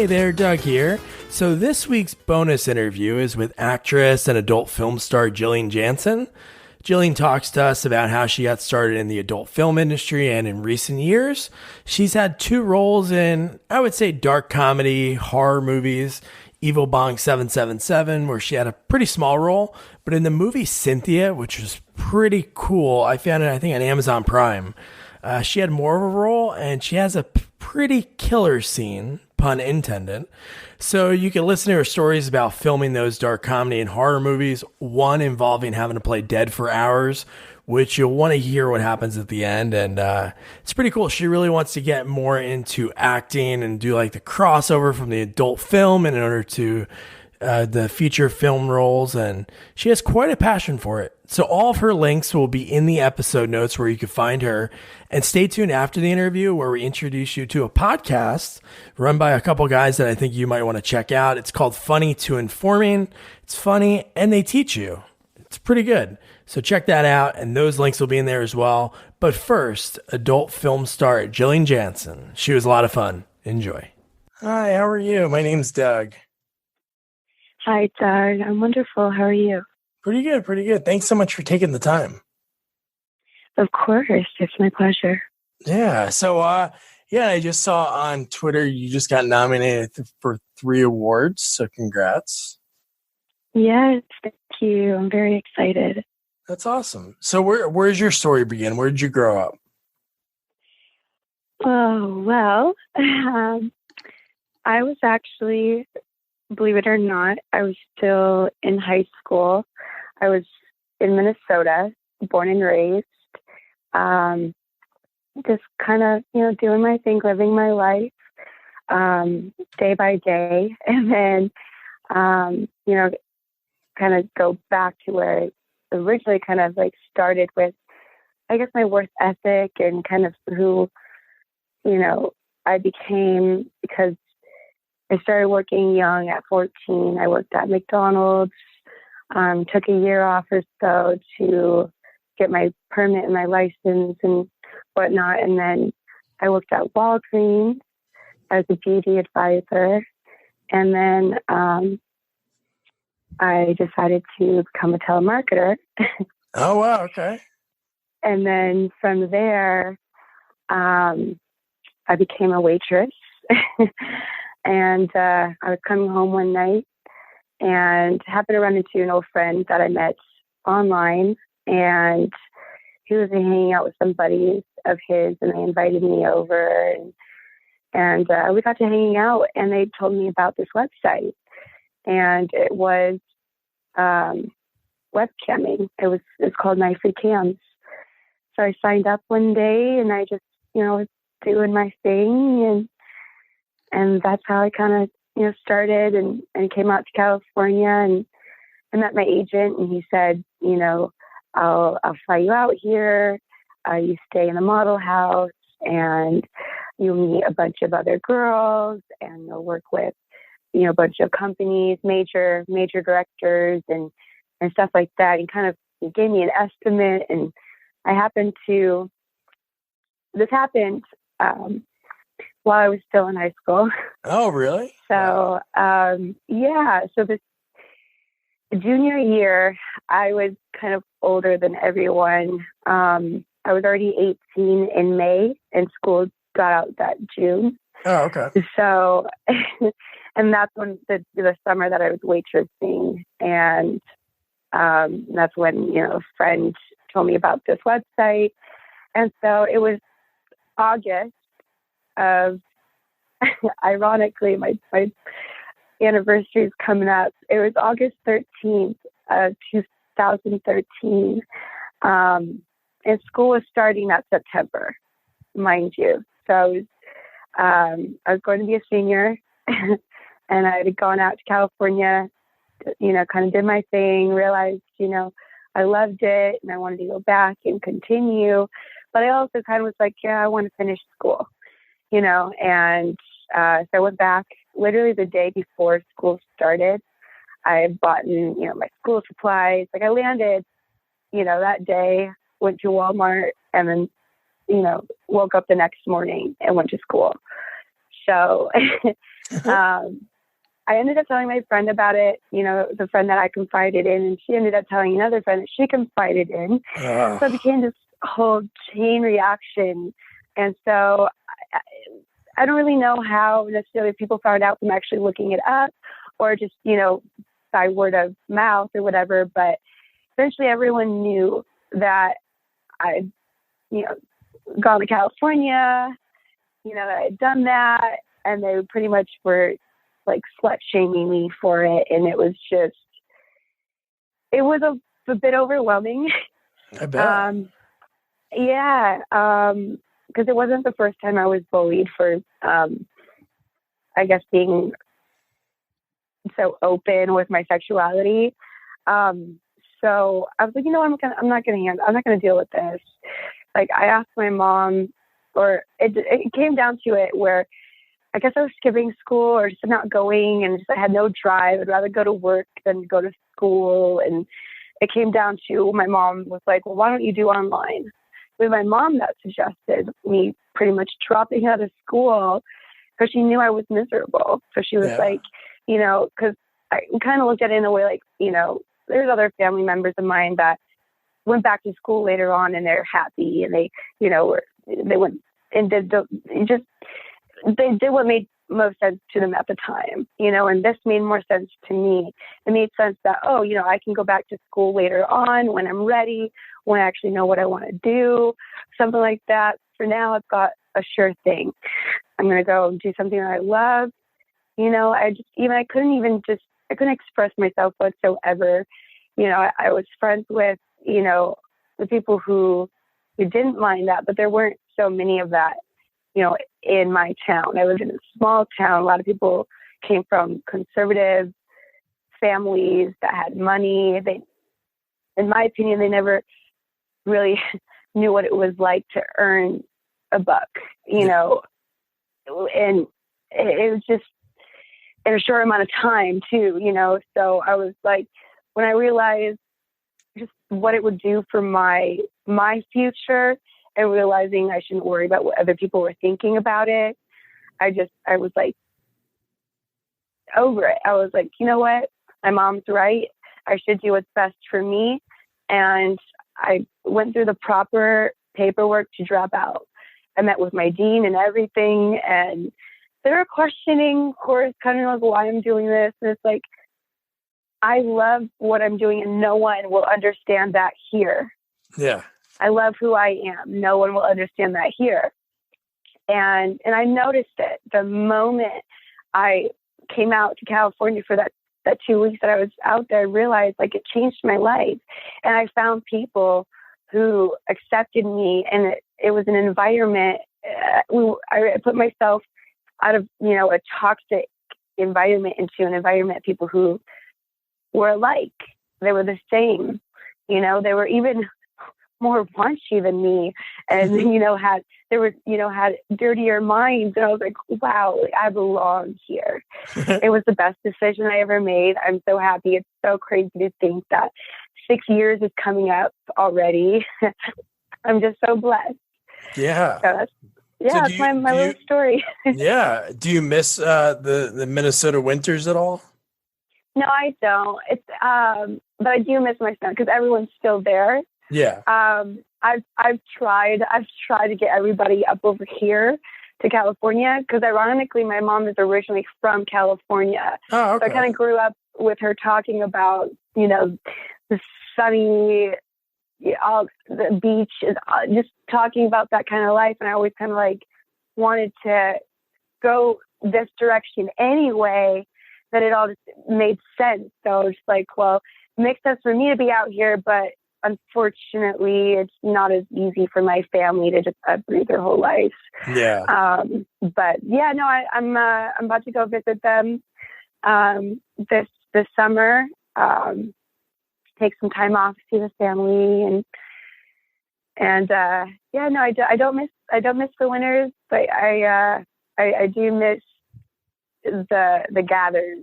Hey there, Doug here. So this week's bonus interview is with actress and adult film star Jillian Janson. Jillian talks to us about how she got started in the adult film industry, and in recent years, she's had two roles in, I would say, dark comedy, horror movies. Evil Bong 777, where she had a pretty small role, but in the movie Cynthia, which was pretty cool, I found it, I think, on Amazon Prime. She had more of a role, and she has a pretty killer scene, pun intended. So you can listen to her stories about filming those dark comedy and horror movies, one involving having to play dead for hours, which you'll want to hear what happens at the end. And it's pretty cool. She really wants to get more into acting and do like the crossover from the adult film in order to the feature film roles. And she has quite a passion for it. So all of her links will be in the episode notes where you can find her. And stay tuned after the interview where we introduce you to a podcast run by a couple guys that I think you might want to check out. It's called Funny to Informing. It's funny and they teach you. It's pretty good. So check that out, and those links will be in there as well. But first, adult film star Jillian Janson. She was a lot of fun. Enjoy. Hi, how are you? My name's Doug. Hi, Doug. I'm wonderful. How are you? Pretty good, pretty good. Thanks so much for taking the time. Of course. It's my pleasure. Yeah. So, I just saw on Twitter you just got nominated for 3 awards. So congrats. Yes, thank you. I'm very excited. That's awesome. So where's your story begin? Where did you grow up? Oh, well, I was actually, believe it or not, I was still in high school. I was in Minnesota, born and raised. Just kind of, doing my thing, living my life day by day. And then, kind of go back to where I originally kind of like started with, I guess, my work ethic and kind of who, I became, because I started working young at 14. I worked at McDonald's, took a year off or so to get my permit and my license and whatnot. And then I worked at Walgreens as a beauty advisor. And then I decided to become a telemarketer. Oh, wow. Okay. And then from there, I became a waitress. And I was coming home one night and happened to run into an old friend that I met online. And he was hanging out with some buddies of his, and they invited me over. And we got to hanging out, and they told me about this website. And it was webcamming. It's called Nicely Cams. So I signed up one day, and I just, was doing my thing, and that's how I kind of, started and came out to California, and I met my agent, and he said, I'll fly you out here. You stay in a model house, and you'll meet a bunch of other girls, and you'll work with, a bunch of companies, major directors and stuff like that. And kind of he gave me an estimate, and this happened while I was still in high school. Oh, really? So, so this junior year, I was kind of older than everyone. I was already 18 in May, and school got out that June. Oh, okay. So, and that's when the summer that I was waitressing, and that's when a friend told me about this website, and so it was August of, ironically, my anniversary is coming up. It was August 13th of 2013, and school was starting that September, mind you. So I was going to be a senior, and I had gone out to California, kind of did my thing, realized, I loved it, and I wanted to go back and continue. But I also kind of was like, I want to finish school, and so I went back literally the day before school started. I had bought, my school supplies. Like I landed, that day, went to Walmart, and then, woke up the next morning and went to school. So I ended up telling my friend about it, the friend that I confided in, and she ended up telling another friend that she confided in. So it became this whole chain reaction. And so I don't really know how necessarily people found out from actually looking it up or just, by word of mouth or whatever. But eventually everyone knew that I'd, gone to California, that I'd done that. And they pretty much were like slut shaming me for it. And it was a bit overwhelming. I bet. Yeah. Because it wasn't the first time I was bullied for, I guess, being so open with my sexuality. So I was like, I'm not gonna deal with this. Like, I asked my mom, or it came down to it where I guess I was skipping school or just not going, and I had no drive. I'd rather go to work than go to school. And it came down to my mom was like, well, why don't you do online? It was my mom that suggested me pretty much dropping out of school because she knew I was miserable. So she was like, because I kind of looked at it in a way like, there's other family members of mine that went back to school later on and they're happy and they went and they did what made most sense to them at the time, and this made more sense to me. It made sense that, I can go back to school later on when I'm ready, when I actually know what I want to do, something like that. For now, I've got a sure thing. I'm going to go and do something that I love. I couldn't express myself whatsoever. I was friends with, the people who didn't mind that, but there weren't so many of that, in my town. I lived in a small town. A lot of people came from conservative families that had money. In my opinion, they never really knew what it was like to earn a buck, and it was just in a short amount of time too, so I was like, when I realized just what it would do for my future and realizing I shouldn't worry about what other people were thinking about it, I was like over it. I was like, you know what? My mom's right. I should do what's best for me. And I went through the proper paperwork to drop out. I met with my dean and everything. And they were questioning, of course, kind of like why I'm doing this. And it's like, I love what I'm doing and no one will understand that here. Yeah. I love who I am. No one will understand that here. And I noticed it the moment I came out to California for that 2 weeks that I was out there. I realized like it changed my life. And I found people who accepted me, and it was an environment. I put myself out of, a toxic environment into an environment of people who were alike. They were the same, they were even more raunchy than me, and had dirtier minds. And I was like, wow, I belong here. It was the best decision I ever made. I'm so happy. It's so crazy to think that 6 years is coming up already. I'm just so blessed. Yeah. So that's my little story. Yeah. Do you miss the Minnesota winters at all? No, I don't. It's but I do miss my son because everyone's still there. Yeah. I've tried to get everybody up over here to California because ironically my mom is originally from California. Oh, okay. So I kind of grew up with her talking about, the sunny, all the beach, just talking about that kind of life. And I always kind of like wanted to go this direction anyway, that it all just made sense. So I was just like, well, it makes sense for me to be out here, but unfortunately, it's not as easy for my family to just uproot their whole life. Yeah. But yeah, no, I'm about to go visit them this summer. Take some time off to see the family, and yeah, no, I don't miss the winters, but I do miss the gathers,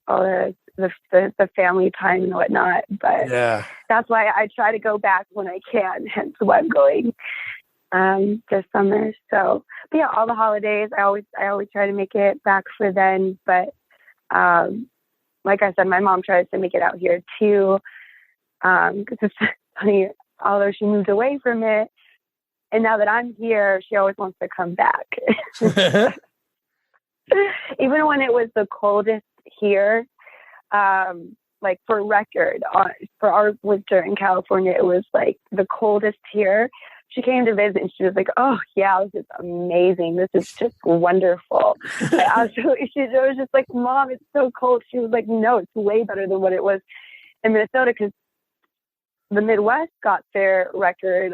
all the family time and whatnot. But yeah, that's why I try to go back when I can, hence why I'm going. this summer. So, but yeah, all the holidays, I always try to make it back for then. But like I said, my mom tries to make it out here too, because it's funny. Although she moved away from it, and now that I'm here, she always wants to come back. Even when it was the coldest here, like for record, for our winter in California, it was like the coldest here. She came to visit and she was like, "Oh yeah, this is amazing. This is just wonderful." She was just like, "Mom, it's so cold." She was like, "No, it's way better than what it was in Minnesota," because the Midwest got their record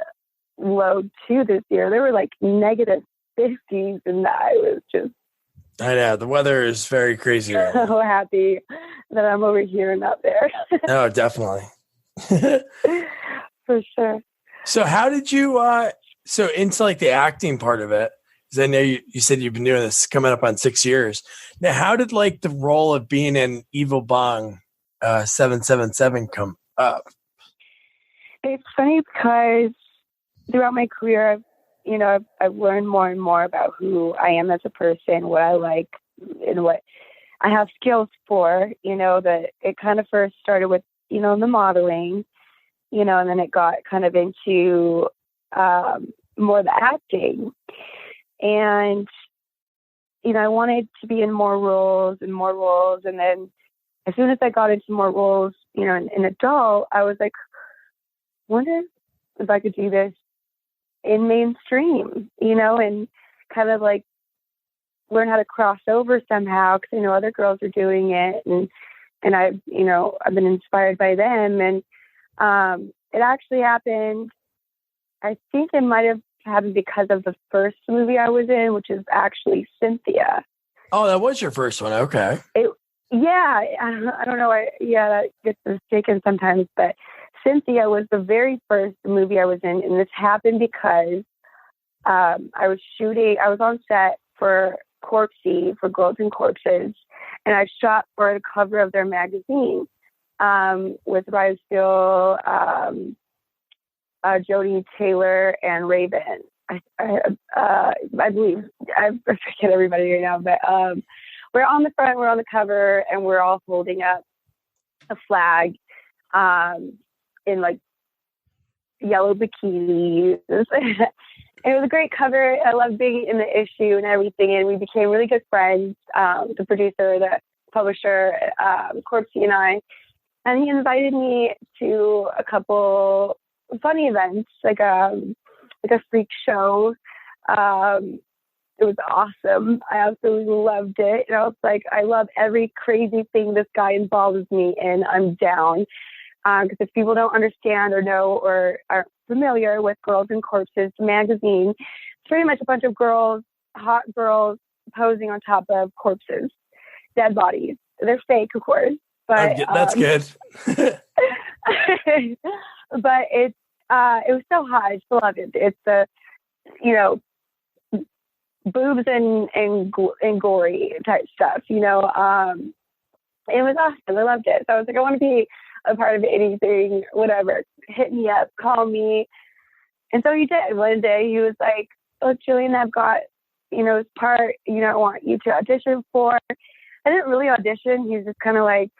low too this year. They were like negative 50s, and I was just, I know the weather is very crazy right now. so happy that I'm over here and not there. Oh, definitely. For sure. So how did you, so into like the acting part of it, because I know you said you've been doing this coming up on 6 years. Now, how did like the role of being in Evil Bong 777 come up? It's funny because throughout my career, I've learned more and more about who I am as a person, what I like, and what I have skills for. That it kind of first started with, the modeling, and then it got kind of into more the acting. And, I wanted to be in more roles. And then as soon as I got into more roles, in adult, I was like, wonder if I could do this in mainstream, and kind of like learn how to cross over somehow, because I know other girls are doing it, and I've been inspired by them. And it actually happened, I think it might have happened because of the first movie I was in, which is actually Cynthia. Oh, that was your first one. Okay. Yeah, I don't know. That gets mistaken sometimes, but Cynthia was the very first movie I was in, and this happened because I was on set for Corpsey, for Girls and Corpses, and I shot for the cover of their magazine with Rise Steele, Jodie Taylor, and Raven. I believe, I forget everybody right now, but we're on the front, we're on the cover, and we're all holding up a flag in like yellow bikinis. It was a great cover. I loved being in the issue and everything, and we became really good friends. The producer, the publisher, Corpsey, and I. And he invited me to a couple funny events, like a freak show. It was awesome. I absolutely loved it. And I was like, I love every crazy thing this guy involves me in. I'm down. Because if people don't understand or know or are familiar with Girls and Corpses magazine, it's pretty much a bunch of girls, hot girls, posing on top of corpses, dead bodies. They're fake, of course. But that's good. But it was so hot. I just love it. It's the, boobs and gory type stuff. It was awesome. I loved it. So I was like, I want to be a part of anything, whatever. Hit me up, call me. And so he did. One day he was like, "Oh, Jillian, I've got, this part, I want you to audition for." I didn't really audition. He was just kind of like,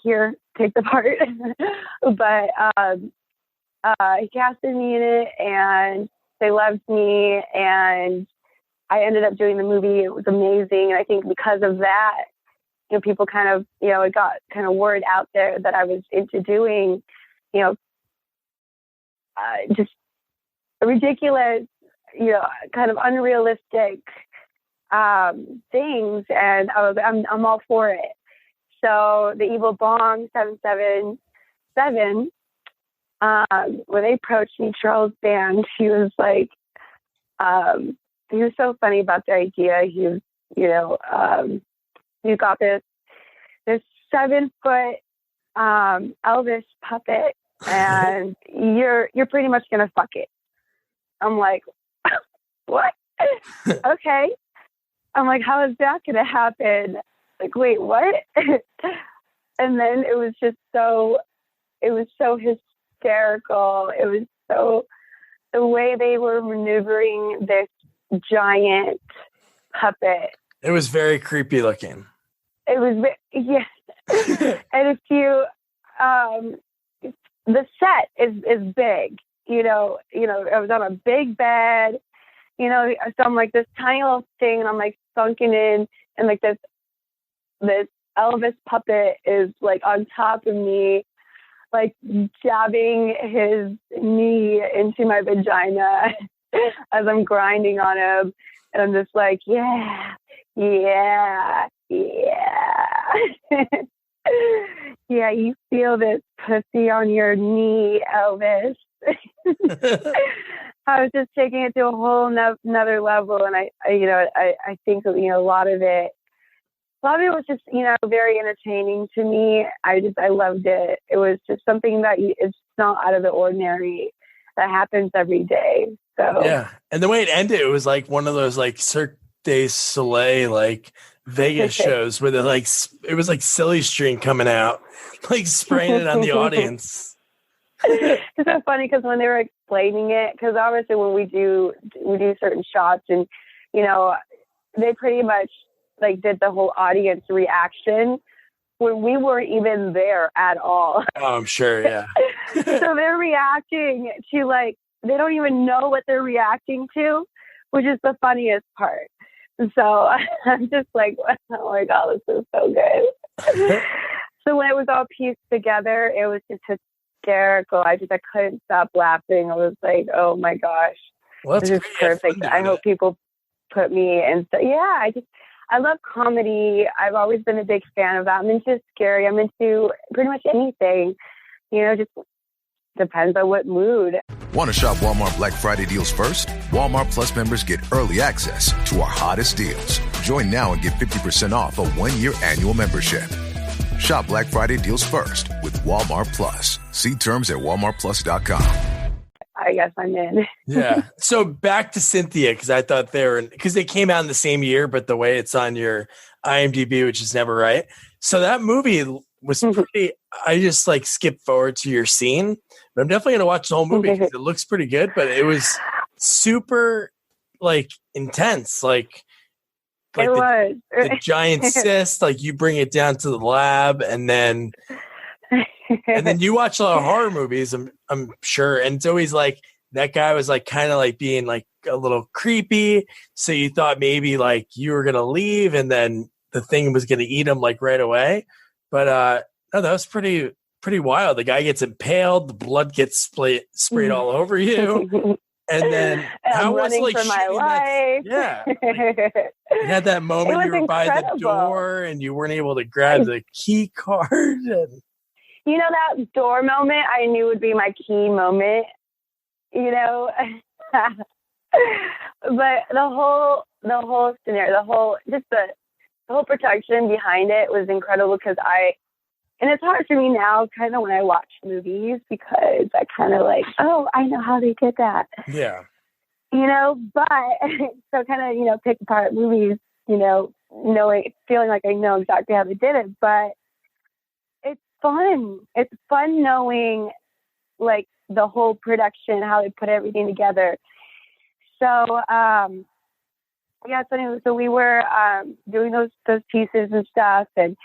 here, take the part. But he casted me in it, and they loved me, and I ended up doing the movie. It was amazing. And I think because of that, people kind of, it got kind of word out there that I was into doing, just ridiculous, kind of unrealistic things. And I'm all for it. So the Evil Bong 777, when they approached me, Charles Band, he was like, he was so funny about the idea. He was, you got this 7-foot Elvis puppet, and you're pretty much gonna fuck it. I'm like, what? Okay. I'm like, how is that gonna happen? Like, wait, what? And then it was so hysterical. It was so the way they were maneuvering this giant puppet. It was very creepy looking. It was, yes. And if you, the set is big, you know, I was on a big bed, you know, so I'm like this tiny little thing, and I'm like sunken in, and like this Elvis puppet is like on top of me, like jabbing his knee into my vagina as I'm grinding on him. And I'm just like, yeah. Yeah, you feel this pussy on your knee, Elvis. I was just taking it to a whole another level. And I think, you know, a lot of it was just, you know, very entertaining to me. I loved it. It was just something that it's not out of the ordinary that happens every day. So yeah. And the way it ended, it was like one of those like Cirque du Soleil, like Vegas shows where they're like, it was like Silly String coming out, like spraying it on the audience. It's so funny because when they were explaining it, because obviously when we do certain shots, and you know, they pretty much like did the whole audience reaction when we weren't even there at all. Oh, I'm sure, yeah. So they're reacting to like, they don't even know what they're reacting to, which is the funniest part. So I'm just like, oh my God, this is so good. So when it was all pieced together, it was just hysterical. I couldn't stop laughing. I was like, oh my gosh, well, this is perfect. I hope people put me in. So yeah, I love comedy. I've always been a big fan of that. I'm into scary. I'm into pretty much anything, you know, just depends on what mood. Want to shop Walmart Black Friday deals first? Walmart Plus members get early access to our hottest deals. Join now and get 50% off a 1-year annual membership. Shop Black Friday deals first with Walmart Plus. See terms at walmartplus.com. I guess I'm in. Yeah. So back to Cynthia, because I thought because they came out in the same year, but the way it's on your IMDb, which is never right. So that movie was pretty, I just like skipped forward to your scene, but I'm definitely going to watch the whole movie because it looks pretty good, but it was super like intense. Like it was the giant cyst, like you bring it down to the lab and then you watch a lot of horror movies, I'm sure. And it's always like that guy was like kind of like being like a little creepy. So you thought maybe like you were going to leave and then the thing was going to eat him like right away. But no, that was pretty wild. The guy gets impaled, the blood gets sprayed all over you, and then how was it like for my life? Yeah, like, you had that moment you were by the door and you weren't able to grab the key card. And you know, that door moment I knew would be my key moment. You know, but the whole scenario, the whole production behind it was incredible because and it's hard for me now kind of when I watch movies because I kind of like, oh, I know how they did that. Yeah. You know, but so kind of, you know, pick apart movies, you know, feeling like I know exactly how they did it, but it's fun. It's fun knowing like the whole production, how they put everything together. So, yeah, so anyway, so we were doing those pieces and stuff, and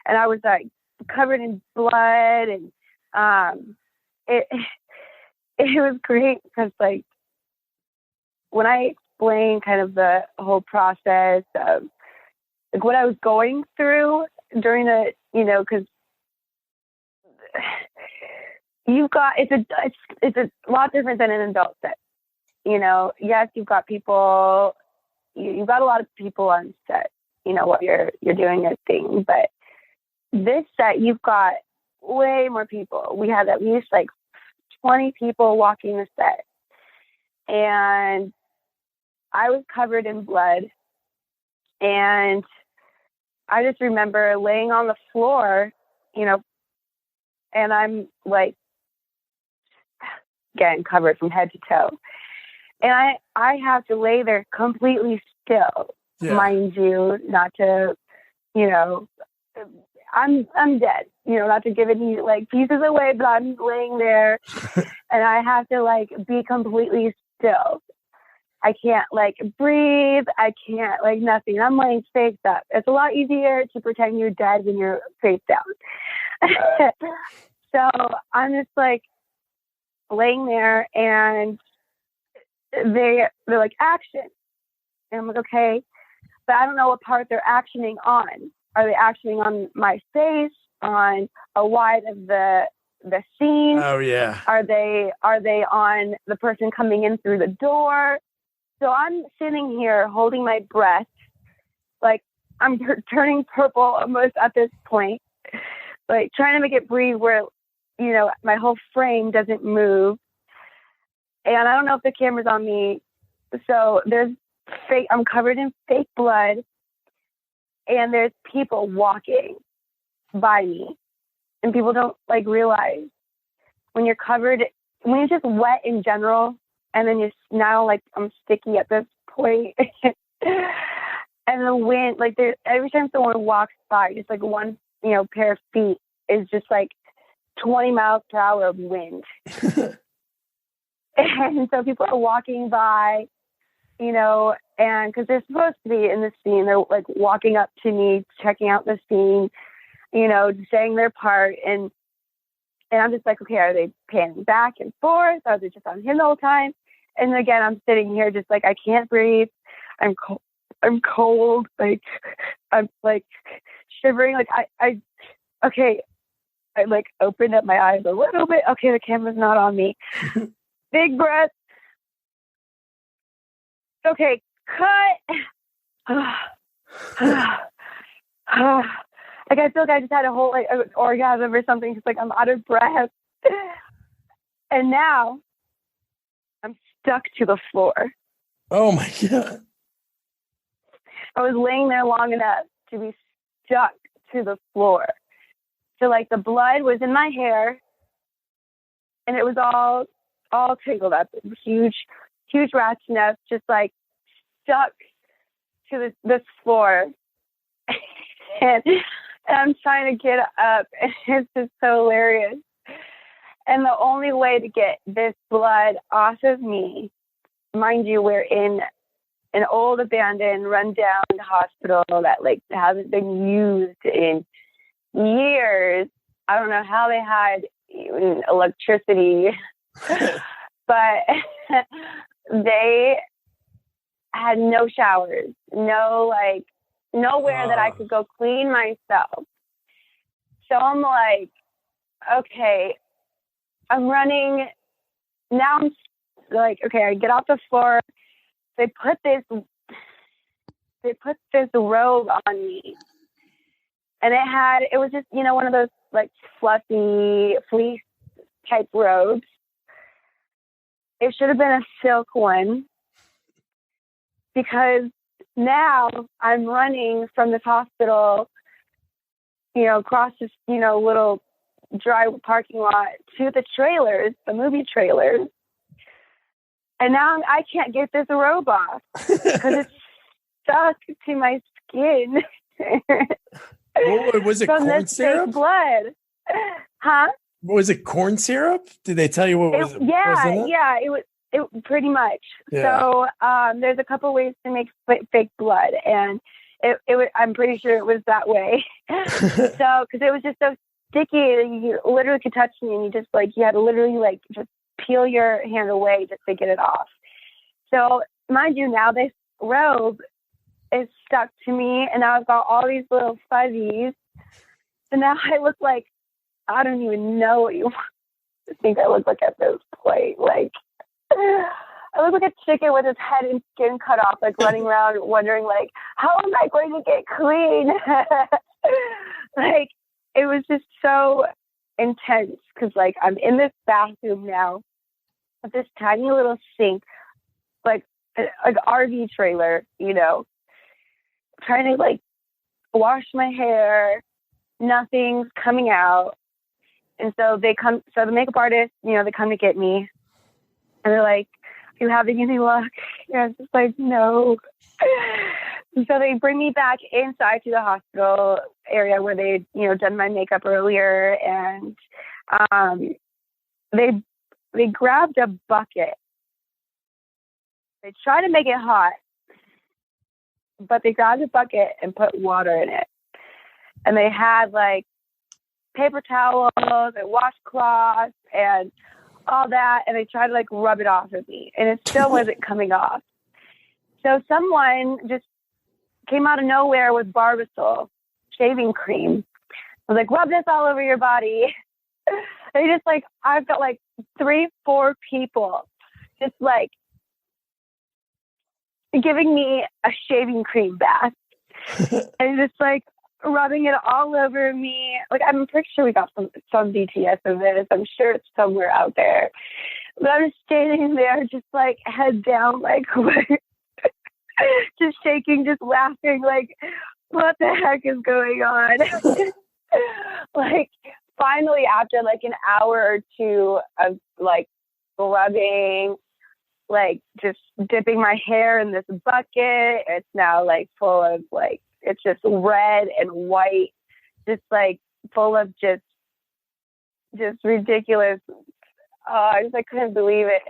I was like covered in blood, and it was great because like when I explained kind of the whole process of like what I was going through during the, you know, because it's a lot different than an adult set. You know, yes, you've got people. You've got a lot of people on set, you know, while you're doing your thing. But this set, you've got way more people. We had at least like 20 people walking the set. And I was covered in blood. And I just remember laying on the floor, you know, and I'm like getting covered from head to toe. And I have to lay there completely still, mind you, not to, you know, I'm dead, you know, not to give any like pieces away, but I'm laying there and I have to like be completely still. I can't like breathe. I can't like nothing. I'm laying face up. It's a lot easier to pretend you're dead when you're face down. So I'm just like laying there, and they're like, action. And I'm like, okay, but I don't know what part they're actioning on. Are they actioning on my face, on a wide of the scene? Oh yeah. Are they on the person coming in through the door? So I'm sitting here holding my breath, like I'm turning purple almost at this point, like trying to make it breathe where, you know, my whole frame doesn't move. And I don't know if the camera's on me. So I'm covered in fake blood, and there's people walking by me, and people don't like realize when you're just wet in general, and then you're now like I'm sticky at this point. And the wind, like every time someone walks by, just like one, you know, pair of feet is just like 20 miles per hour of wind. And so people are walking by, you know, and because they're supposed to be in the scene, they're like walking up to me, checking out the scene, you know, saying their part. And I'm just like, okay, are they panning back and forth? Are they just on him the whole time? And again, I'm sitting here just like, I can't breathe. I'm cold. Like, I'm like shivering. Like I like opened up my eyes a little bit. Okay, the camera's not on me. Big breath. Okay, cut. Like I feel like I just had a whole like an orgasm or something. Just like I'm out of breath. And now I'm stuck to the floor. Oh my God. I was laying there long enough to be stuck to the floor. So like the blood was in my hair, and it was all tangled up. It was huge rat's nest, just like stuck to this floor. and I'm trying to get up, and it's just so hilarious. And the only way to get this blood off of me, mind you, we're in an old abandoned rundown hospital that like hasn't been used in years. I don't know how they had even electricity, but they had no showers, nowhere that I could go clean myself. So I'm like, okay, I'm running. Now I'm like, okay, I get off the floor. They put this robe on me, and it was just, you know, one of those like fluffy fleece type robes. It should have been a silk one, because now I'm running from this hospital, you know, across this, you know, little dry parking lot to the trailers, the movie trailers. And now I can't get this robe off because it's stuck to my skin. What was it, corn syrup? Fake blood. Huh? What was it, corn syrup? Did they tell you what was it? Yeah, it was pretty much. Yeah. So there's a couple ways to make fake blood, and I'm pretty sure it was that way. So, because it was just so sticky, you literally could touch me, and you had to literally like just peel your hand away just to get it off. So, mind you, now this robe is stuck to me, and now I've got all these little fuzzies. So now I look like, I don't even know what you think I look like at this point. Like, I look like a chicken with his head and skin cut off, like running around wondering, like, how am I going to get clean? Like, it was just so intense because, like, I'm in this bathroom now with this tiny little sink, like RV trailer, you know, trying to, like, wash my hair. Nothing's coming out. And so the makeup artist, you know, they come to get me. And they're like, "Are you having any luck?" And I was just like, "No." And so they bring me back inside to the hospital area where they'd, you know, done my makeup earlier. And they grabbed a bucket They tried to make it hot, but they grabbed a bucket and put water in it. And they had like paper towels and washcloths and all that. And they tried to like rub it off of me, and it still wasn't coming off. So someone just came out of nowhere with Barbasol shaving cream. I was like, rub this all over your body. They just like, I've got like 3-4 people just like giving me a shaving cream bath and just like rubbing it all over me. Like, I'm pretty sure we got some BTS of this. I'm sure it's somewhere out there. But I'm just standing there, just like head down, like just shaking, just laughing, like, what the heck is going on? Like, finally, after like an hour or two of like rubbing, like just dipping my hair in this bucket, it's now like full of like, it's just red and white, just like full of just ridiculous. I just, I couldn't believe it.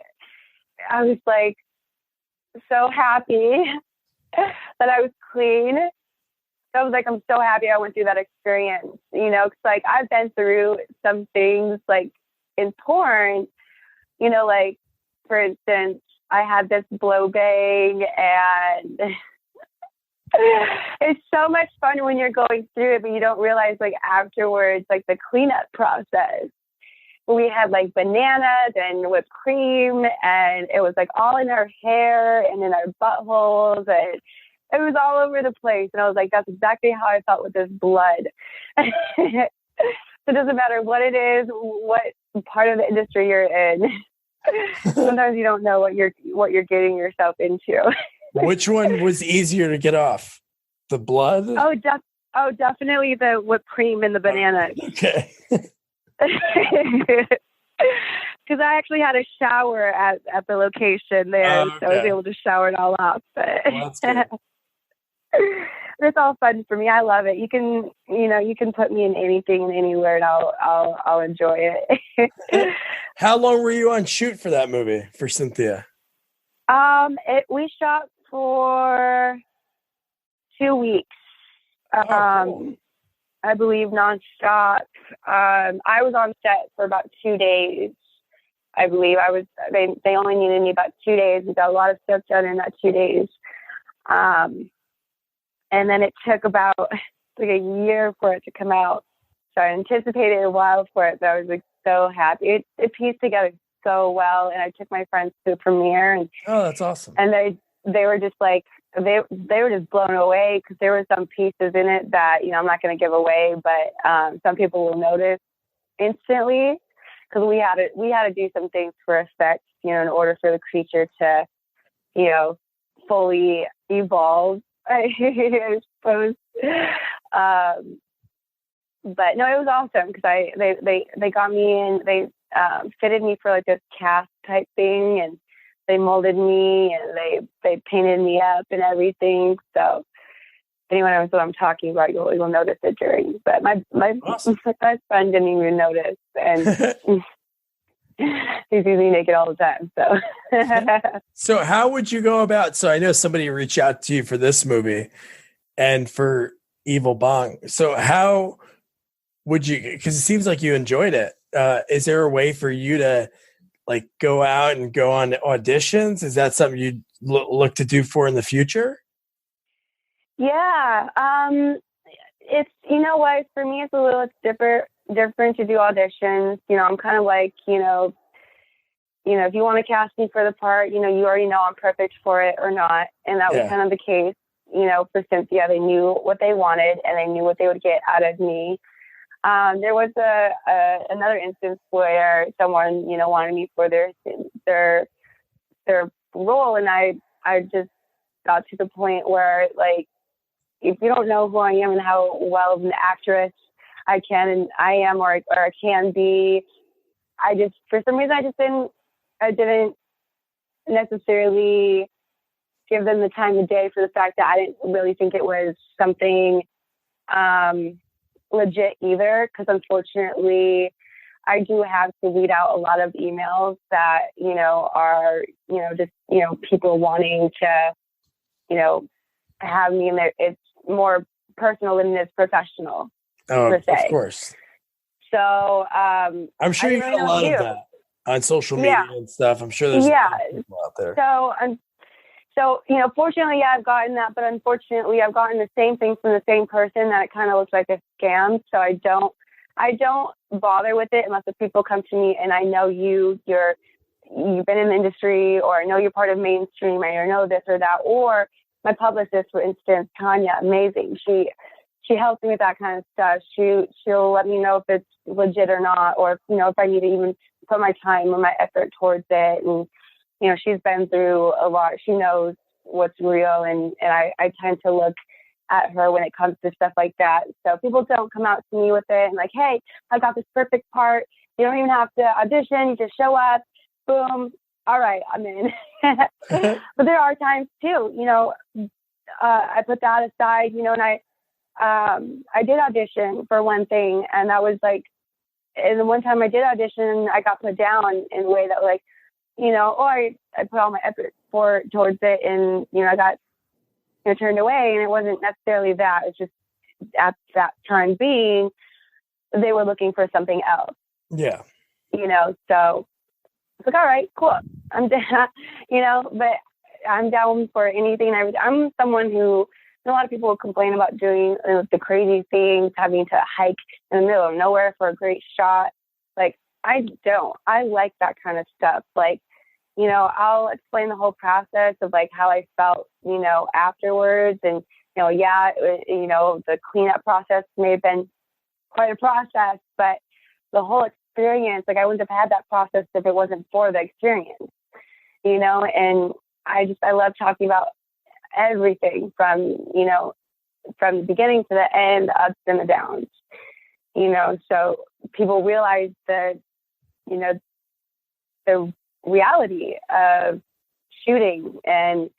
I was like so happy that I was clean. I was like, I'm so happy I went through that experience, you know, because like I've been through some things like in porn, you know, like for instance, I had this blow bang, and it's so much fun when you're going through it, but you don't realize like afterwards, like the cleanup process. We had like bananas and whipped cream, and it was like all in our hair and in our buttholes, and it was all over the place. And I was like, that's exactly how I felt with this blood. So it doesn't matter what it is, what part of the industry you're in. Sometimes you don't know what you're getting yourself into. Which one was easier to get off? The blood? Oh, definitely the whipped cream and the bananas. Okay. Because I actually had a shower at the location there, so I was able to shower it all off. But well, that's good. It's all fun for me. I love it. You can put me in anything and anywhere, and I'll enjoy it. How long were you on shoot for that movie for Cynthia? We shot for 2 weeks. Cool. I believe nonstop. I was on set for about 2 days. I believe they only needed me about 2 days. We got a lot of stuff done in that 2 days. And then it took about like a year for it to come out. So I anticipated a while for it, but I was like so happy. It pieced together so well, and I took my friends to the premiere. And oh, that's awesome. And they were just like, they were just blown away, because there were some pieces in it that, you know, I'm not going to give away, but some people will notice instantly, because we had to do some things for effect, you know, in order for the creature to, you know, fully evolve, I suppose. But no, it was awesome, because they got me in, they fitted me for like this cast type thing, and they molded me, and they painted me up and everything. So anyone knows what I'm talking about, you'll notice it during. But my awesome. best friend didn't even notice, and he's usually naked all the time. So So how would you go about? So I know somebody reached out to you for this movie and for Evil Bong. So how would you? Because it seems like you enjoyed it. Is there a way for you to like go out and go on auditions? Is that something you'd look to do for in the future? Yeah. It's, you know what, for me, it's a little different to do auditions. You know, I'm kind of like, you know, if you want to cast me for the part, you know, you already know I'm perfect for it or not. And that was kind of the case, you know, for Cynthia. They knew what they wanted, and they knew what they would get out of me. There was another instance where someone, you know, wanted me for their role, and I just got to the point where, like, if you don't know who I am and how well of an actress I am or I can be, for some reason I didn't necessarily give them the time of day, for the fact that I didn't really think it was something legit either, because unfortunately I do have to weed out a lot of emails that, are, just, people wanting to, have me in there. It's more personal than it is professional, per se. Of course. So, I'm sure you get a lot of that on social media and stuff. I'm sure there's a lot of people out there. So, fortunately, I've gotten that, but unfortunately, I've gotten the same thing from the same person that it kind of looks like a scam. So I don't bother with it unless the people come to me and I know you've been in the industry, or I know you're part of mainstream, I know this or that, or my publicist, for instance, Tanya, amazing. She helps me with that kind of stuff. She'll let me know if it's legit or not, or if I need to even put my time or my effort towards it. And she's been through a lot. She knows what's real, and I tend to look at her when it comes to stuff like that. So people don't come out to me with it and like, hey, I got this perfect part. You don't even have to audition. You just show up. Boom. All right, I'm in. But there are times too, I put that aside, and I did audition for one thing, and that was like, and the one time I did audition, I got put down in a way that like, I put all my effort towards it, and I got turned away, and it wasn't necessarily that. It's just at that time being, they were looking for something else. Yeah. So it's like, all right, cool. I'm down, but I'm down for anything. I'm someone who, a lot of people will complain about doing the crazy things, having to hike in the middle of nowhere for a great shot. Like, I don't. I like that kind of stuff. Like, I'll explain the whole process of like how I felt, afterwards. And, the cleanup process may have been quite a process, but the whole experience, like I wouldn't have had that process if it wasn't for the experience, and I love talking about everything from the beginning to the end, the ups and the downs, so people realize that, the reality of shooting, and,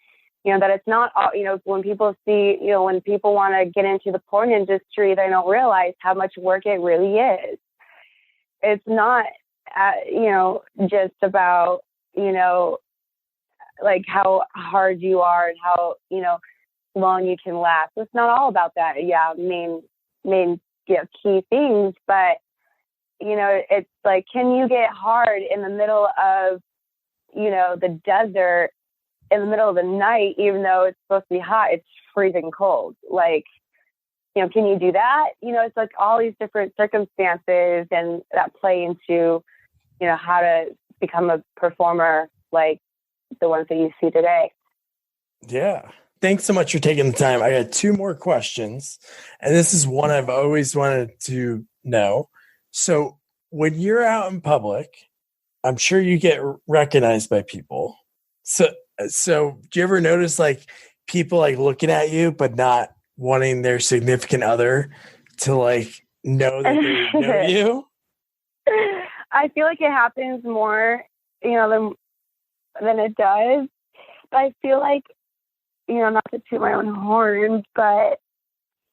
that it's not all, when people see, when people want to get into the porn industry, they don't realize how much work it really is. It's not, just about, like how hard you are and how, long you can last. It's not all about that. Yeah. Main key things, but, it's like, can you get hard in the middle of, the desert in the middle of the night, even though it's supposed to be hot, it's freezing cold. Like, can you do that? It's like all these different circumstances and that play into, how to become a performer like the ones that you see today. Yeah. Thanks so much for taking the time. I got 2 more questions, and this is one I've always wanted to know. So when you're out in public, I'm sure you get recognized by people. So do you ever notice like people like looking at you, but not wanting their significant other to like know that they know you? I feel like it happens more, than it does. But I feel like, not to toot my own horn, but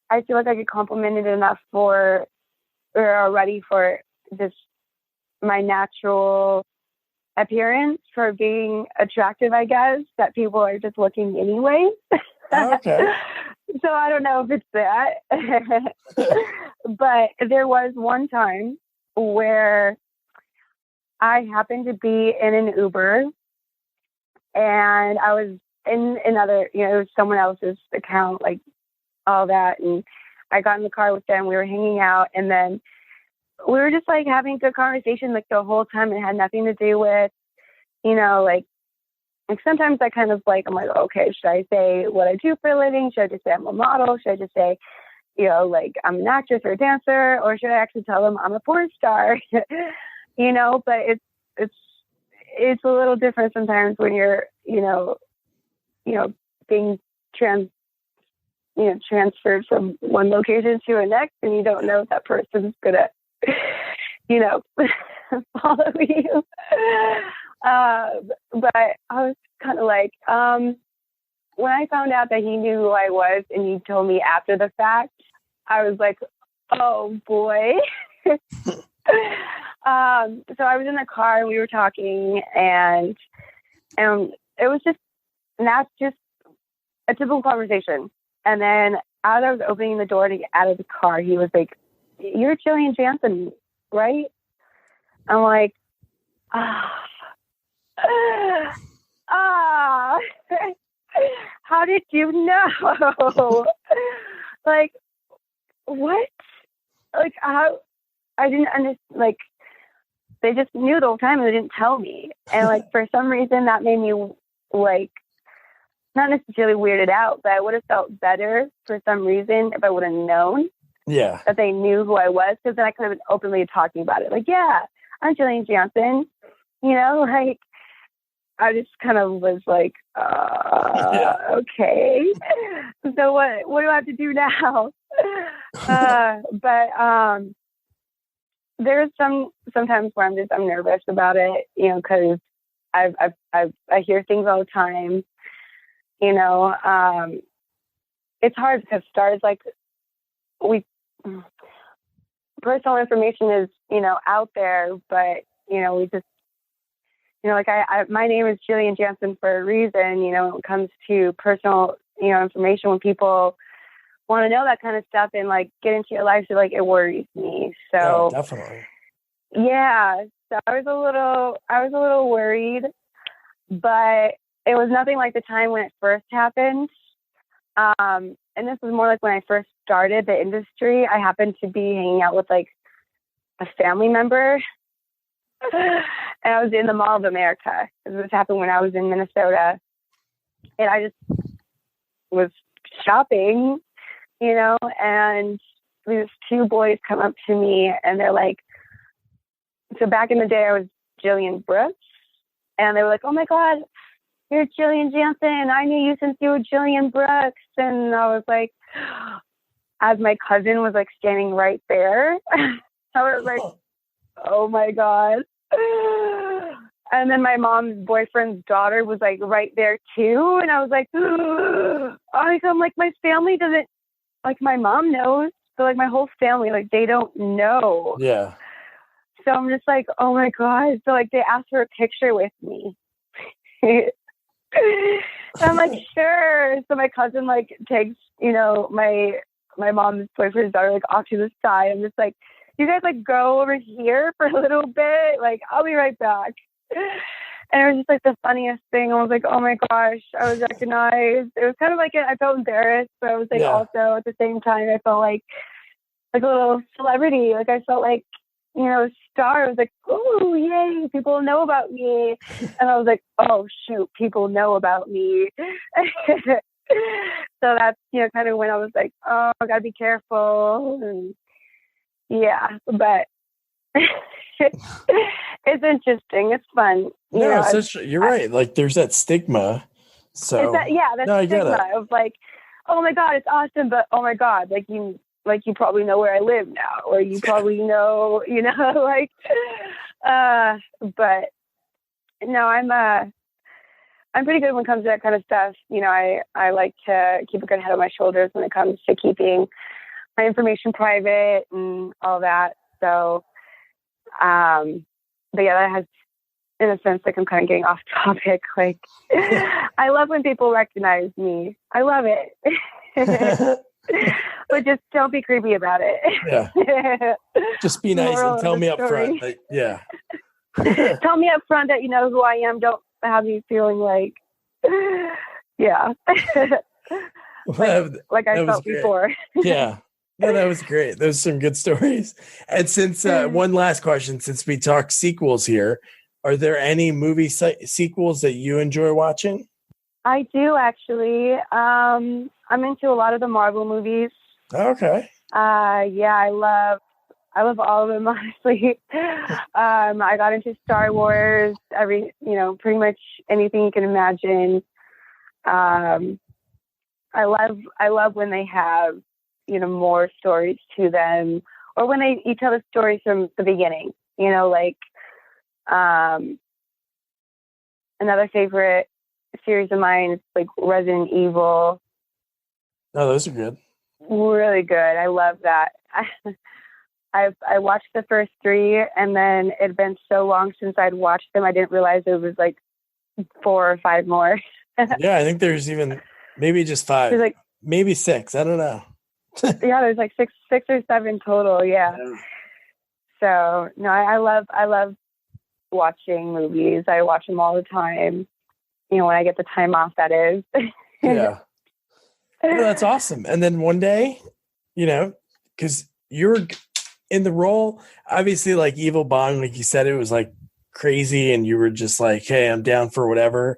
I feel like I get complimented enough for just my natural appearance for being attractive, I guess, that people are just looking anyway. Okay. So I don't know if it's that. But there was one time where I happened to be in an Uber, and I was in another, it was someone else's account, like all that. And I got in the car with them. We were hanging out, and then we were just like having a good conversation like the whole time. It had nothing to do with, like sometimes I kind of like, I'm like, okay, should I say what I do for a living? Should I just say I'm a model? Should I just say, like I'm an actress or a dancer? Or should I actually tell them I'm a porn star? But it's a little different sometimes when you're, being transferred from one location to the next, and you don't know if that person's gonna, follow you. But I was kind of like, when I found out that he knew who I was and he told me after the fact, I was like, oh boy. So I was in the car and we were talking, and it was just, and that's just a typical conversation. And then as I was opening the door to get out of the car, he was like, "You're Jillian Janson, right?" I'm like, ah, how did you know? Like, what? Like, how? I didn't understand. Like, they just knew the whole time and they didn't tell me. And like, for some reason, that made me like, not necessarily weirded out, but I would have felt better for some reason if I would have known. Yeah. That they knew who I was, because then I could have been openly talking about it. Like, yeah, I'm Jillian Janson. You know, like, I just kind of was like, okay. So what do I have to do now? But there's sometimes where I'm nervous about it, you know, because I hear things all the time. You know, it's hard because stars, like, personal information is, you know, out there, but, you know, we just, you know, like my name is Jillian Janson for a reason. You know, when it comes to personal, you know, information, when people want to know that kind of stuff and like get into your life, so like it worries me. So definitely. Yeah. So I was a little worried, but it was nothing like the time when it first happened. And this was more like when I first started the industry. I happened to be hanging out with like a family member, and I was in the Mall of America. This happened when I was in Minnesota, and I just was shopping, you know, and these two boys come up to me and they're like, so back in the day I was Jillian Brooks, and they were like, "Oh my God, you're Jillian Janson. I knew you since you were Jillian Brooks." And I was like, as my cousin was like standing right there, I was like, oh my God. And then my mom's boyfriend's daughter was like right there too. And I was like, I'm like, my family doesn't, like, my mom knows, but like my whole family, like, they don't know. Yeah. So I'm just like, oh my God. So like they asked for a picture with me. I'm like, sure. So my cousin like takes, you know, my mom's boyfriend's daughter like off to the side. I'm just like, you guys like go over here for a little bit. Like, I'll be right back. And it was just like the funniest thing. I was like, oh my gosh, I was recognized. It was kind of like I felt embarrassed, but I was like also at the same time I felt like a little celebrity. Like I felt like, you know, a star. I was like, oh yay, people know about me. And I was like, oh shoot, people know about me. So that's, you know, kind of when I was like, oh, I gotta be careful. And yeah, but it's interesting. It's fun. You're right. Like there's that stigma. So that stigma of like, oh my God, it's awesome, but oh my God, like you probably know where I live now, or you probably know, you know, like, but no, I'm pretty good when it comes to that kind of stuff. You know, I like to keep a good head on my shoulders when it comes to keeping my information private and all that. So, but yeah, that has, in a sense, like I'm kind of getting off topic. Like, I love when people recognize me. I love it. But just don't be creepy about it. Yeah. Just be nice and tell me up front. Yeah. Tell me up front that you know who I am. Don't have me feeling like, yeah. like I felt before. Yeah. No, that was great. Those are some good stories. And since one last question, since we talk sequels here, are there any movie sequels that you enjoy watching? I do actually. I'm into a lot of the Marvel movies. Okay. Yeah, I love all of them, honestly. I got into Star Wars, pretty much anything you can imagine. I love when they have, you know, more stories to them, or when they each tell the stories from the beginning, you know, like, another favorite series of mine is like Resident Evil. Oh, those are good. Really good. I love that. I watched the first 3, and then it had been so long since I'd watched them, I didn't realize it was like 4 or 5 more. Yeah, I think there's even maybe just 5, There's like, maybe 6. I don't know. yeah, there's like six or 7 total. Yeah. So no, I love watching movies. I watch them all the time. When I get the time off, that is. Yeah. No, that's awesome. And then one day, because you're in the role, obviously, like Evil Bong, like you said, it was like crazy, and you were just like, hey, I'm down for whatever.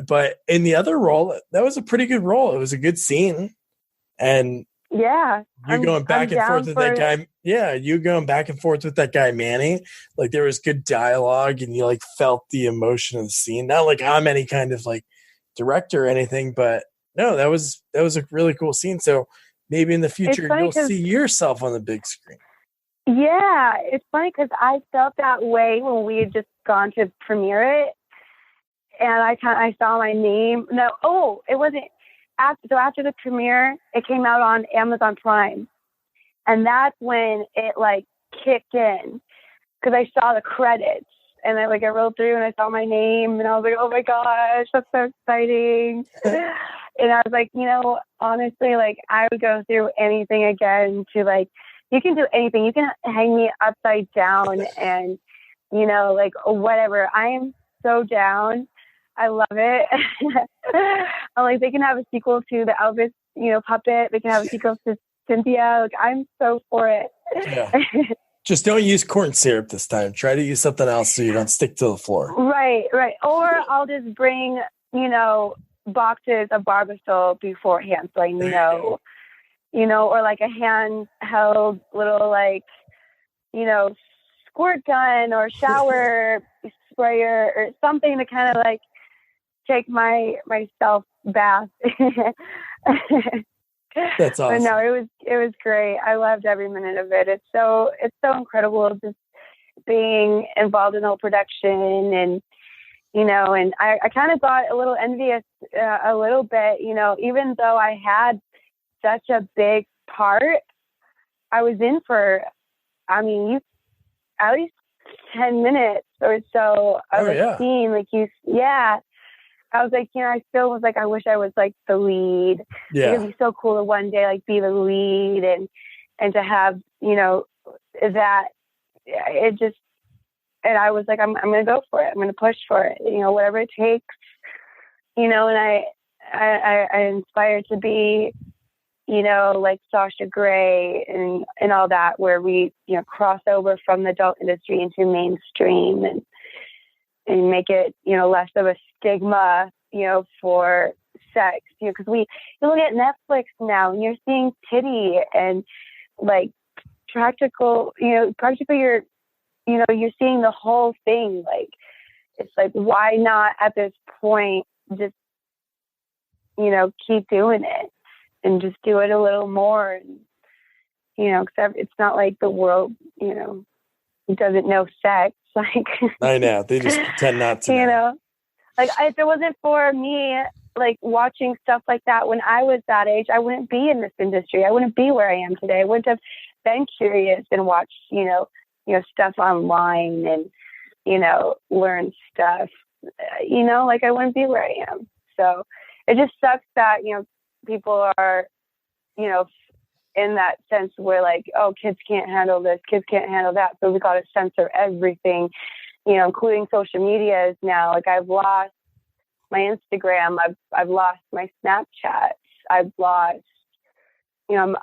But in the other role, that was a pretty good role. It was a good scene. And yeah, you going back and forth with that guy. Yeah, you going back and forth with that guy, Manny. Like there was good dialogue, and you like felt the emotion of the scene. Not like I'm any kind of like director or anything, but no, that was a really cool scene. So maybe in the future you'll see yourself on the big screen. Yeah, it's funny because I felt that way when we had just gone to premiere it, and I saw my name. No, it wasn't. After the premiere, it came out on Amazon Prime, and that's when it like kicked in because I saw the credits, and I rolled through and I saw my name, and I was like, oh my gosh, that's so exciting. And I was like, honestly, like I would go through anything again to like, you can do anything. You can hang me upside down and, like whatever. I am so down. I love it. I'm like, they can have a sequel to the Elvis, puppet. They can have a sequel to Cynthia. Like, I'm so for it. Yeah. Just don't use corn syrup this time. Try to use something else so you don't stick to the floor. Right. Or I'll just bring, boxes of Barbasol beforehand, so I know, or like a handheld little like, squirt gun or shower sprayer or something to kind of like take my self bath. That's awesome. But no, it was great. I loved every minute of it. It's so incredible just being involved in the whole production, and and I kind of got a little envious a little bit, even though I had such a big part, I was in for, at least 10 minutes or so of a scene. Like I was like, I still was like, I wish I was like the lead. Yeah. It'd be so cool to one day like be the lead and to have, that it just, and I was like, I'm going to go for it. I'm going to push for it, whatever it takes, and I inspired to be, like Sasha Grey and all that, where we, cross over from the adult industry into mainstream and make it, less of a stigma, for sex, because you look at Netflix now and you're seeing titty and like practically you're seeing the whole thing. Like, it's like, why not at this point just, keep doing it and just do it a little more. And, except it's not like the world, doesn't know sex. Like, I know. They just pretend not to. Like if it wasn't for me, like watching stuff like that when I was that age, I wouldn't be in this industry. I wouldn't be where I am today. I wouldn't have been curious and watched, stuff online and, learn stuff, like I wouldn't be where I am. So it just sucks that, people are, in that sense where like, oh, kids can't handle this, kids can't handle that. So we got to censor everything, including social medias now. Like I've lost my Instagram. I've lost my Snapchat. I've lost, I'm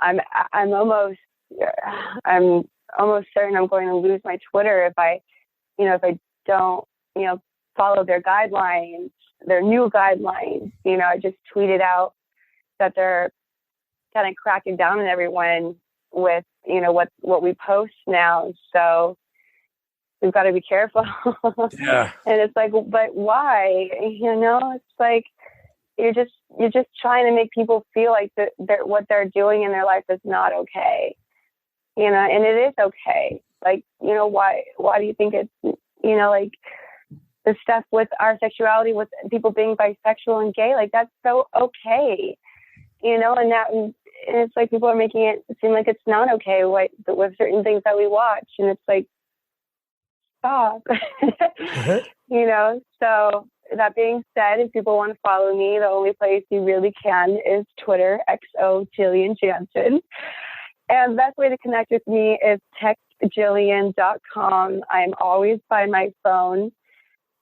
almost certain I'm going to lose my Twitter if I don't, follow their guidelines, their new guidelines. I just tweeted out that they're kind of cracking down on everyone with, what we post now. So we've got to be careful. Yeah. And it's like, but why? It's like, you're just trying to make people feel like that what they're doing in their life is not okay. And it is okay. Like, why do you think it's, like the stuff with our sexuality, with people being bisexual and gay, like that's so okay, and that it's like people are making it seem like it's not okay with certain things that we watch. And it's like, stop. So that being said, if people want to follow me, the only place you really can is Twitter, XO Jillian Janson. And the best way to connect with me is textjillian.com. I'm always by my phone,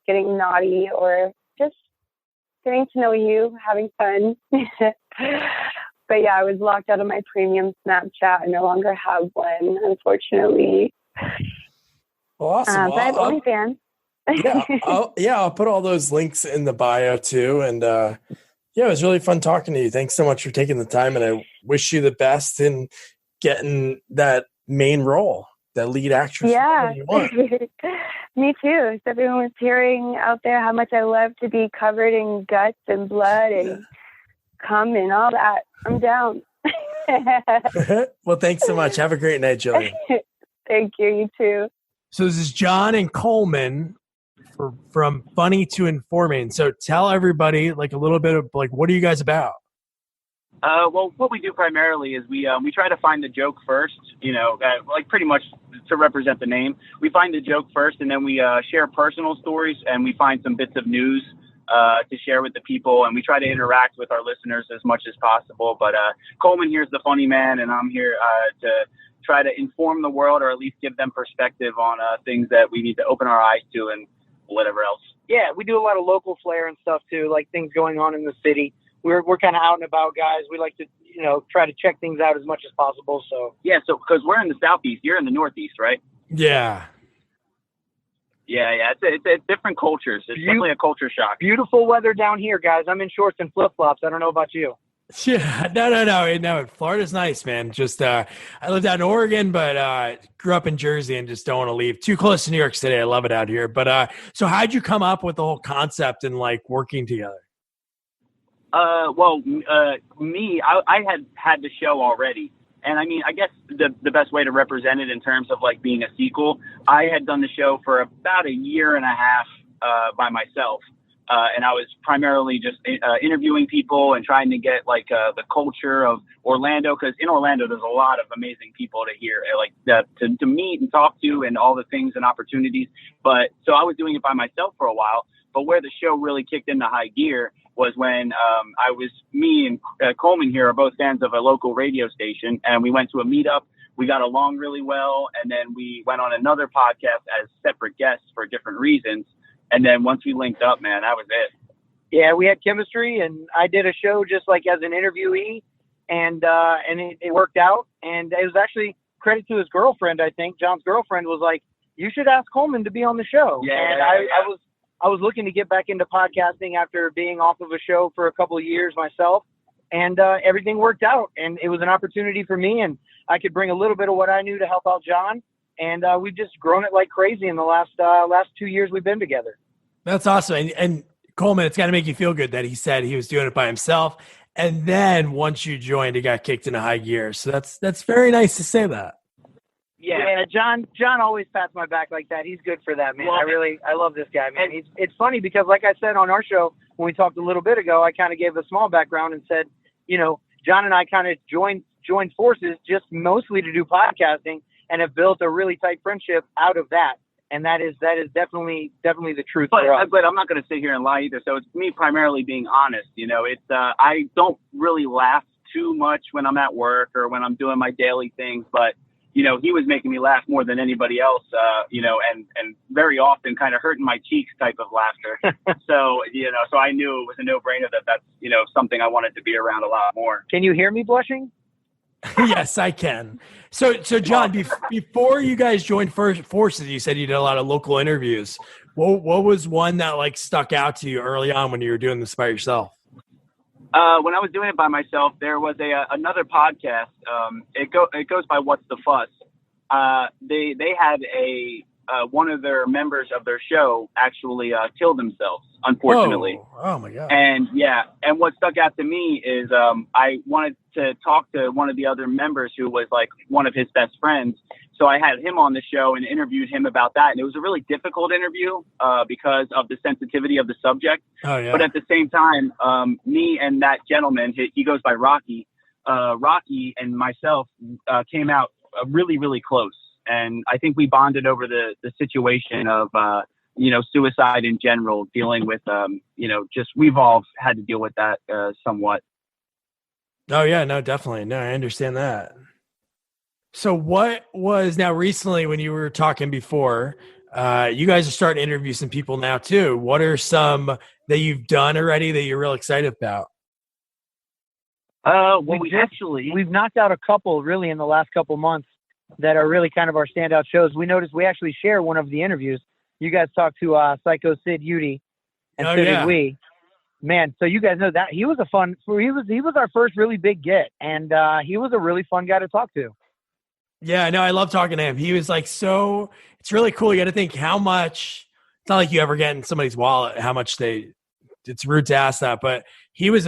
getting naughty or just getting to know you, having fun. But yeah, I was locked out of my premium Snapchat. I no longer have one, unfortunately. Well, awesome. But I have OnlyFans. I'll put all those links in the bio too. And it was really fun talking to you. Thanks so much for taking the time, and I wish you the best in getting that main role, that lead actress. Yeah. You want. Me too. So everyone was hearing out there how much I love to be covered in guts and blood and cum and all that. I'm down. Well, thanks so much. Have a great night, Jillian. Thank you. You too. So this is John and Coleman from Funny to Informing. So tell everybody like a little bit of like, what are you guys about? Well, what we do primarily is we try to find the joke first, like pretty much to represent the name. We find the joke first, and then we share personal stories, and we find some bits of news to share with the people, and we try to interact with our listeners as much as possible. But Coleman here's the funny man, and I'm here to try to inform the world, or at least give them perspective on things that we need to open our eyes to and whatever else. Yeah, we do a lot of local flair and stuff too, like things going on in the city. We're kind of out and about guys. We like to, try to check things out as much as possible. So so because we're in the Southeast, you're in the Northeast, right? Yeah. Yeah. It's different cultures. It's definitely a culture shock. Beautiful weather down here, guys. I'm in shorts and flip flops. I don't know about you. Yeah, no. Florida's nice, man. Just I lived out in Oregon, but grew up in Jersey and just don't want to leave. Too close to New York City. I love it out here. But so how'd you come up with the whole concept and like working together? I had the show already. And I mean, I guess the best way to represent it in terms of like being a sequel, I had done the show for about a year and a half by myself. And I was primarily just interviewing people and trying to get like the culture of Orlando, because in Orlando there's a lot of amazing people to hear, like to meet and talk to, and all the things and opportunities. But so I was doing it by myself for a while. But where the show really kicked into high gear was when me and Coleman here are both fans of a local radio station, and we went to a meetup. We got along really well, and then we went on another podcast as separate guests for different reasons. And then once we linked up, man, that was it. Yeah, we had chemistry, and I did a show just like as an interviewee, and it worked out. And it was actually credit to his girlfriend, I think. John's girlfriend was like, "You should ask Coleman to be on the show." Yeah, and I was looking to get back into podcasting after being off of a show for a couple of years myself, and everything worked out. And it was an opportunity for me, and I could bring a little bit of what I knew to help out John. And we've just grown it like crazy in the last 2 years we've been together. That's awesome. And Coleman, it's got to make you feel good that he said he was doing it by himself. And then once you joined, he got kicked into high gear. So that's very nice to say that. Yeah, John always pats my back like that. He's good for that, man. Well, I love this guy, man. It's funny because, like I said on our show when we talked a little bit ago, I kind of gave a small background and said, John and I kind of joined forces just mostly to do podcasting, and have built a really tight friendship out of that. And that is definitely the truth for us. But I'm not going to sit here and lie either. So it's me primarily being honest. It's I don't really laugh too much when I'm at work or when I'm doing my daily things, but he was making me laugh more than anybody else, and very often kind of hurting my cheeks type of laughter. So I knew it was a no-brainer that's, something I wanted to be around a lot more. Can you hear me blushing? Yes, I can. So John, before you guys joined forces, you said you did a lot of local interviews. What was one that like stuck out to you early on when you were doing this by yourself? When I was doing it by myself, there was another podcast. It goes by What's the Fuss. They had one of their members of their show actually kill themselves, unfortunately. Whoa. Oh my God. And what stuck out to me is I wanted to talk to one of the other members who was like one of his best friends. So I had him on the show and interviewed him about that. And it was a really difficult interview because of the sensitivity of the subject. Oh, yeah. But at the same time, me and that gentleman, he goes by Rocky, Rocky and myself came out really, really close. And I think we bonded over the situation of, suicide in general, dealing with, just we've all had to deal with that somewhat. Oh, yeah, no, definitely. No, I understand that. So what was now recently when you were talking before, you guys are starting to interview some people now too. What are some that you've done already that you're real excited about? We've knocked out a couple really in the last couple months that are really kind of our standout shows. We noticed we actually share one of the interviews. You guys talked to Psycho Sid Udy, and so did we. Man, so you guys know that he was he was our first really big get, and he was a really fun guy to talk to. Yeah, no, I love talking to him. He was like, so it's really cool. You got to think how much, it's not like you ever get in somebody's wallet, how much it's rude to ask that, but he was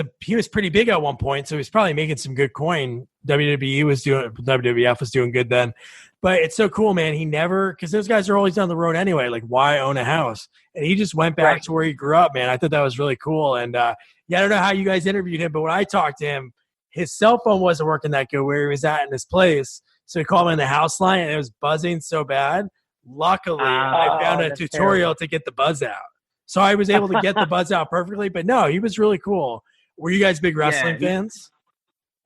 pretty big at one point. So he was probably making some good coin. WWF was doing good then, but it's so cool, man. He never, cause those guys are always on the road anyway. Like, why own a house? And he just went back to where he grew up, man. I thought that was really cool. And I don't know how you guys interviewed him, but when I talked to him, his cell phone wasn't working that good where he was at in his place. So he called me on the house line and it was buzzing so bad. Luckily, I found a tutorial to get the buzz out. So I was able to get the buzz out perfectly. But no, he was really cool. Were you guys big wrestling fans?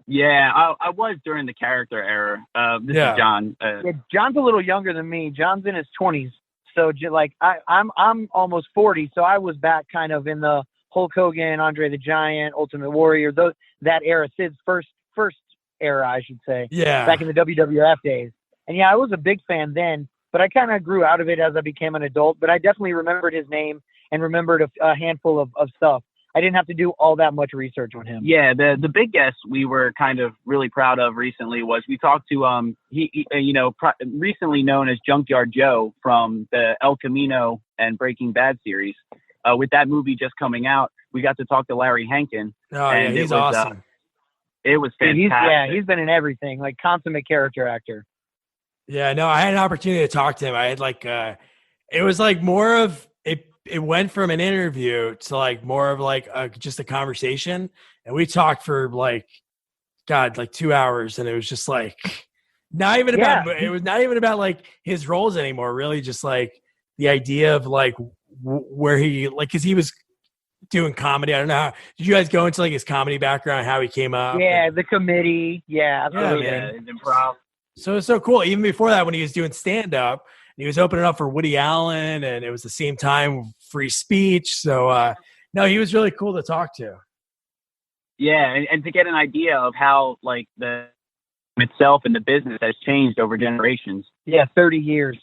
Yeah, I was during the character era. This is John. John's a little younger than me. John's in his 20s. So I'm almost 40. So I was back kind of in the Hulk Hogan, Andre the Giant, Ultimate Warrior, that era, Sid's first era, I should say. Yeah. Back in the WWF days. And yeah, I was a big fan then, but I kind of grew out of it as I became an adult. But I definitely remembered his name and remembered a handful of stuff. I didn't have to do all that much research on him. Yeah, the big guest we were kind of really proud of recently was we talked to recently known as Junkyard Joe from the El Camino and Breaking Bad series. With that movie just coming out, we got to talk to Larry Hankin. Oh, and yeah, he's awesome. It was fantastic. He's been in everything, like consummate character actor. Yeah, no, I had an opportunity to talk to him. I had it was like more of it went from an interview to like more of like just a conversation. And we talked for like 2 hours. And it was just like, it was not even about like his roles anymore. Really just like the idea of like where he, like, cause he was doing comedy. I don't know. Did you guys go into like his comedy background, how he came up? Yeah. The committee. Yeah. Man. Improv. So it's so cool. Even before that, when he was doing stand up, he was opening up for Woody Allen, and it was the same time free speech. So no, he was really cool to talk to. Yeah, and to get an idea of how like the itself and the business has changed over generations. Yeah, 30 years.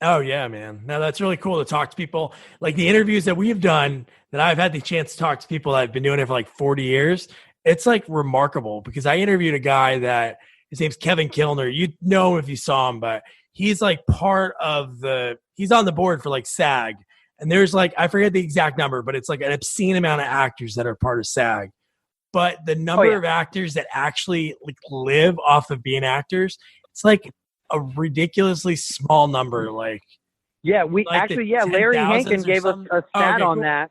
Oh yeah, man. Now that's really cool to talk to people. Like the interviews that we've done, that I've had the chance to talk to people that have been doing it for like 40 years. It's like remarkable because I interviewed a guy that his name's Kevin Kilner. You know him if you saw him, but he's like he's on the board for like SAG. And there's like, I forget the exact number, but it's like an obscene amount of actors that are part of SAG. But the number of actors that actually like live off of being actors, it's like a ridiculously small number. Like, yeah, Larry Hankin gave us a stat on that.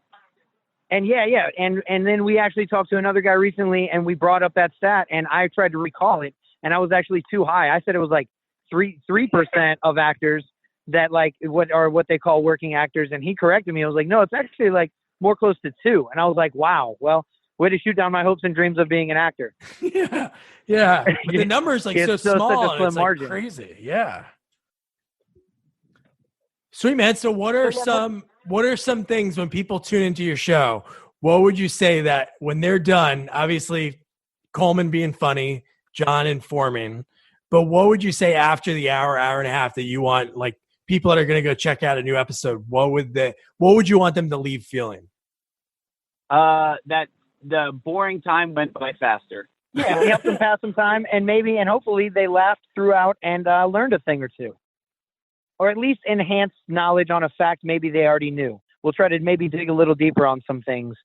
And and then we actually talked to another guy recently and we brought up that stat and I tried to recall it and I was actually too high. I said it was like 3% of actors that like what they call working actors, and he corrected me. I was like, no, it's actually like more close to 2. And I was like, wow, well, way to shoot down my hopes and dreams of being an actor. yeah. But the number's like so small, such a slim margin. Like crazy. Yeah. Sweet, man. So what are some things when people tune into your show? What would you say that when they're done? Obviously, Coleman being funny, John informing. But what would you say after the hour and a half that you want, like people that are going to go check out a new episode? What would you want them to leave feeling? That the boring time went by faster. Yeah, we helped them pass some time, and hopefully they laughed throughout and learned a thing or two, or at least enhanced knowledge on a fact maybe they already knew. We'll try to maybe dig a little deeper on some things.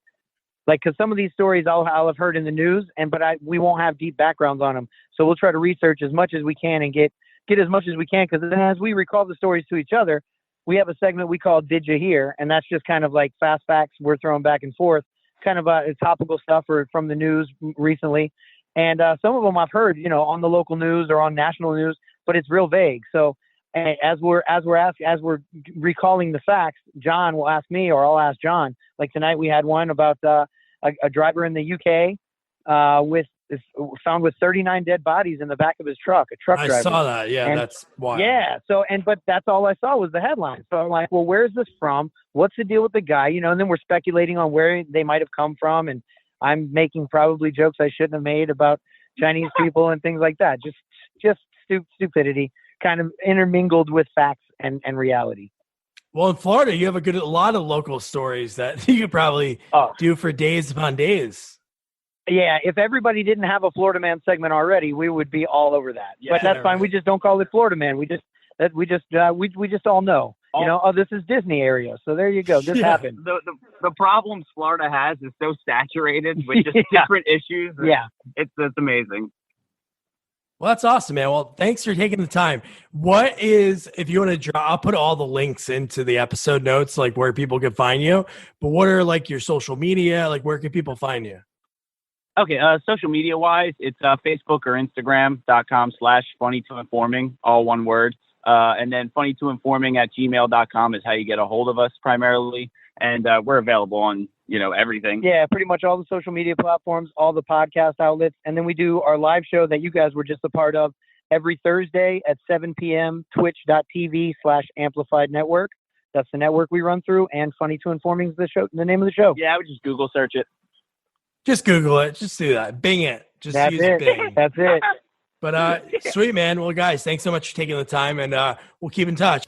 Like, because some of these stories I'll have heard in the news, but we won't have deep backgrounds on them. So we'll try to research as much as we can and get as much as we can. Because then as we recall the stories to each other, we have a segment we call Did You Hear? And that's just kind of like fast facts we're throwing back and forth, kind of topical stuff from the news recently. And some of them I've heard, on the local news or on national news, but it's real vague. So as we're recalling the facts, John will ask me, or I'll ask John. Like tonight, we had one about a driver in the UK found with 39 dead bodies in the back of his truck. A truck driver. I saw that. Yeah, that's wild. Yeah. So but that's all I saw was the headline. So I'm like, well, where's this from? What's the deal with the guy? And then we're speculating on where they might have come from, and I'm making probably jokes I shouldn't have made about Chinese people and things like that. Just stupidity, kind of intermingled with facts and reality. Well, in Florida, you have a lot of local stories that you could probably do for days upon days. Yeah, if everybody didn't have a Florida Man segment already, we would be all over that. Yeah, but that's fine. Right. We just don't call it Florida Man. We just all know. This is Disney area. So there you go. This happened. The problems Florida has is so saturated with just different issues. Yeah, it's amazing. Well, that's awesome, man. Well, thanks for taking the time. If you want to I'll put all the links into the episode notes, like where people can find you. But what are like your social media? Like where can people find you? Okay, social media wise, it's Facebook or Instagram.com/funny2informing, all one word. And then funny2informing@gmail.com is how you get a hold of us primarily. And we're available on, everything. Yeah, pretty much all the social media platforms, all the podcast outlets. And then we do our live show that you guys were just a part of every Thursday at 7 p.m. twitch.tv/amplified network. That's the network we run through. And Funny2Informing is the name of the show. Yeah, I would just Google search it. Just Google it. Just do that. Bing it. That's it. Bing. That's it. But sweet, man. Well, guys, thanks so much for taking the time, and we'll keep in touch.